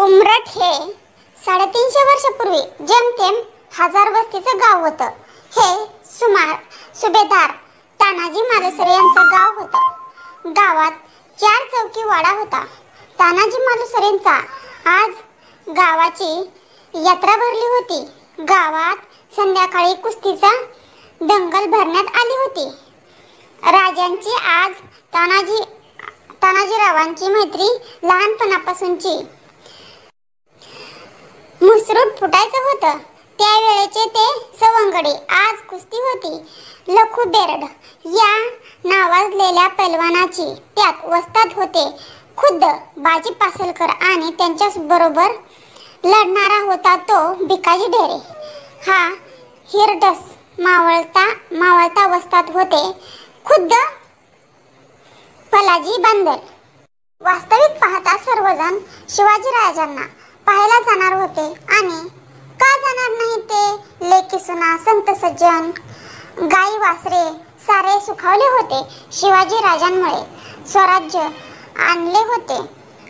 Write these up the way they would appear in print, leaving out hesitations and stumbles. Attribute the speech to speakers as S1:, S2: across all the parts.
S1: उमरठ हे 350 वर्षापूर्वी जेमतेम 1000 वस्तीचं गाव होतं. हे सुभेदार तानाजी मालुसरे यांचं गाव होतं. गावात 4 चौकी वाडा होता. तानाजी मालुसरेंचा आज गावाची यात्रा भरली होती. गावात संध्याकाळी कुस्तीचा दंगल भरण्यात आली होती. राजांची आज तानाजीरावांची मैत्री लहानपणापासूनची मुसरूट फुटायचं होतं. त्यावेळेचे ते सवंगडी. आज कुस्ती होती. लखू बेरड या नावाजलेल्या पैलवानाची त्यात वस्ताद होते. खुद्द बाजी पासलकर आणि त्यांच्या बरोबर लढणारा होता तो भिकाजी ढेरे. हा हिरडस मावळता वस्ताद होते खुद्द फलाजी बांदल. वास्तविक पाहता सर्वजण शिवाजीराजांना पाहायला जाणार होते आणि का जाणार नाही ते. लेकी सुना संत सज्जन गाई वासरे सारे सुखावले होते. शिवाजीराजांमुळे स्वराज्य आणले होते.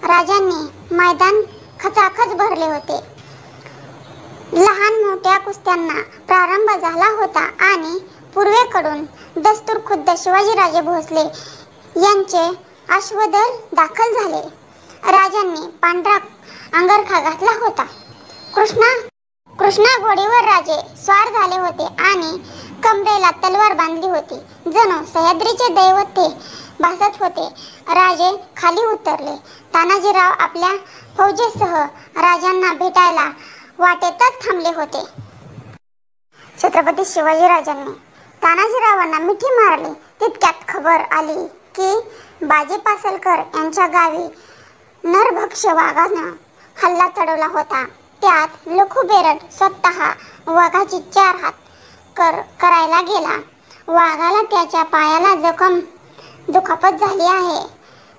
S1: राजांनी मैदान खचाखच भरले होते. लहान मोठ्या कुस्त्यांना प्रारंभ झाला होता आणि पूर्वेकडून दस्तूर खुद्द शिवाजीराजे भोसले यांचे अश्वदल दाखल झाले. राजांनी पांढरा अंगरखा घातला होता. कृष्णा घोडीवर राजे स्वार झाले होते आणि कमरेला तलवार बांधली होती. जणू सह्याद्रीचे दैवत ते भासत होते. राजे खाली उतरले. तानाजीराव आपल्या फौजेसह राजांना भेटायला वाटेतच थांबले होते. छत्रपती शिवाजीराजांनी तानाजीरावांना मिठी मारली. तितक्यात खबर आली की बाजी पासलकर यांच्या गावी नरभक्ष वाघानं हल्ला चढवला होता. त्यात लखू बेरड स्वतः वाघाची 4 हात करायला गेला. वाघाला त्याच्या पायाला दुखापत झाली आहे.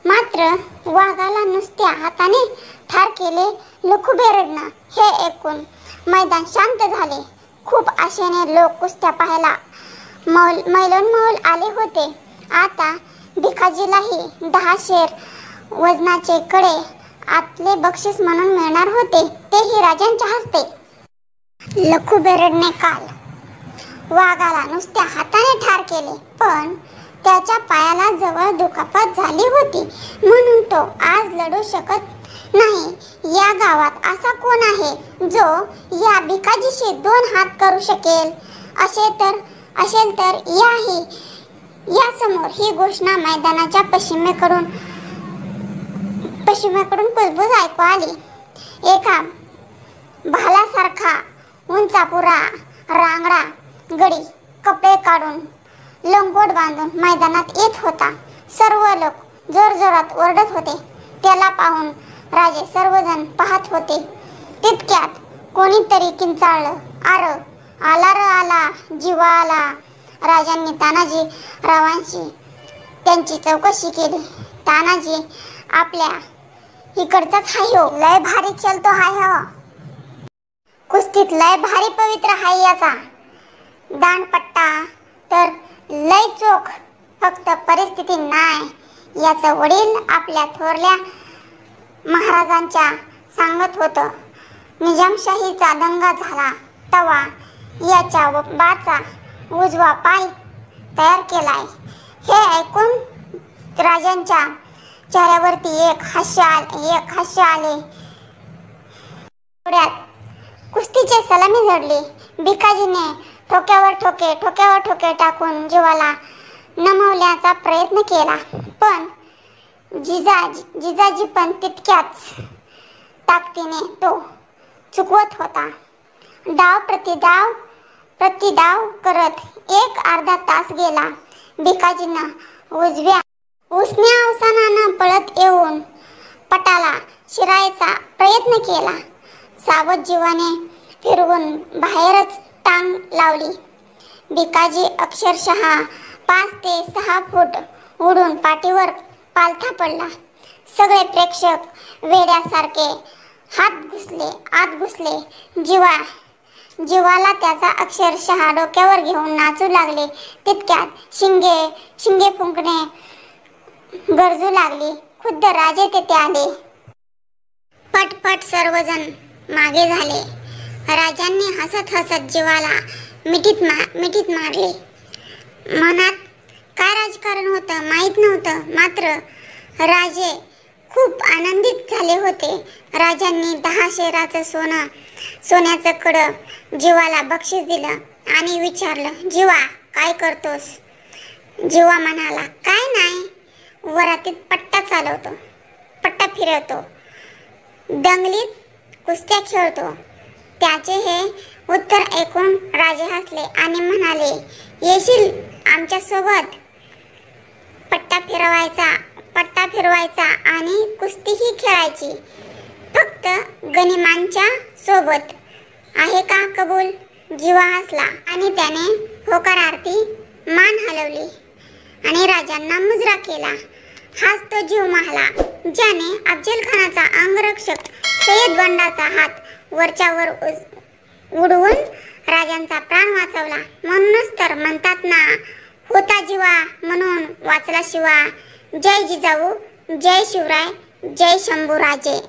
S1: मात्र वाघाला नुसत्या हाताने ठार केले लखू बेरडनं. हे ऐकून मैदान शांत झाले. खूप आशेने लोक कुस्त्या पाहायला मैलोनमैल आले होते. आता भिकाजीलाही 10 शेर वजनाचे कडे आतले बक्षीस म्हणून मिळणार होते. तेही राजांच्या हस्ते. लखू बेरडने काल वाघाला नुसत्या हाताने ठार केले, पण त्याच्या पायाला जवळ दुखापत झाली होती म्हणून तो आज लढू शकत नाही. या गावात असा कोण आहे जो या भिकाजीशी 2 हात करू शकेल? असेल तर या समोर ही घोषणा मैदानाच्या पश्चिमेकडून कुजबूज ऐकू आली. एका भालासारखा उंचापुरा रांगडा गडी कपडे काढून लंगोट बांधून मैदानात येत होता. सर्व लोक जोरजोरात ओरडत होते. त्याला पाहून राजे सर्वजण पाहत होते. तितक्यात कोणीतरी किंचाळलं, आला जीवा आला. राजांनी तानाजीरावांशी त्यांची चौकशी केली. तानाजी आपल्या इकडचाच हाय हो. लय भारी खेळतो हाय हो. कुस्तीत लय भारी पवित्र हाय याचा दांडपट्टा तर लय चोख. फक्त परिस्थिती नाही. याचं वडील आपल्या थोरल्या महाराजांच्या सांगत होतं. निजामशाहीचा दंगा झाला तवा याच्या बाचा उजवा पाय तयार केलाय. हे ऐकून राजांच्या चेहऱ्यावरती एक हास्य आले. थोड्यात कुस्तीची सलामी झडली. भिकाजीने ठोक्यावर ठोके टाकून जीवाला नमवण्याचा प्रयत्न केला, पण जिजाजी पण तितक्याच ताकदीने तो चुकवत होता. डाव प्रतिडाव करत 1-अर्धा तास गेला. भिकाजीनं उसन्या अवसानानं पळत येऊन पटाला शिरायचा प्रयत्न केला. सावध जीवाने फिरवून बाहेरच टांग लावली. भिकाजी अक्षरशः 5 ते 6 फूट उडून पाठीवर पालथा पडला. सगळे प्रेक्षक वेड्यासारखे आत घुसले. जीवाला त्याचा अक्षरशः डोक्यावर घेऊन नाचू लागले. तितक्यात शिंगे फुंकणे गरजू लागली. खुद्द राजे तेथे आले. पटपट सर्वजण मागे झाले. राजांनी हसत हसत जीवाला मिठीत मारले. मनात काय राजकारण होतं माहीत नव्हतं, मात्र राजे खूप आनंदित झाले होते. राजांनी 10 शेराचं सोन्याचं कडं जीवाला बक्षीस दिलं आणि विचारलं, जीवा काय करतोस? जीवा म्हणाला, काय नाही, वरातीत पट्टा फिरवतो, दंगलीत कुस्त्या खेळतो. त्याचे हे उत्तर ऐकून राजे हसले आणि म्हणाले, येशील आमच्या सोबत? पट्टा फिरवायचा आणि कुस्तीही खेळायची, फक्त गनिमांच्या सोबत आहे का कबूल? जीवा हसला आणि त्याने होकारार्थी मान हलवली आणि राजांना मुजरा केला. हाच तो जीव महाला ज्याने अफजल खानाचा अंगरक्षक सय्यद बंडाचा हात वरच्यावर उडवून राजांचा प्राण वाचवला. म्हणूनच तर म्हणतात ना, होता जीवा म्हणून वाचला शिवा. जय जिजाऊ, जय शिवराय, जय शंभूराजे.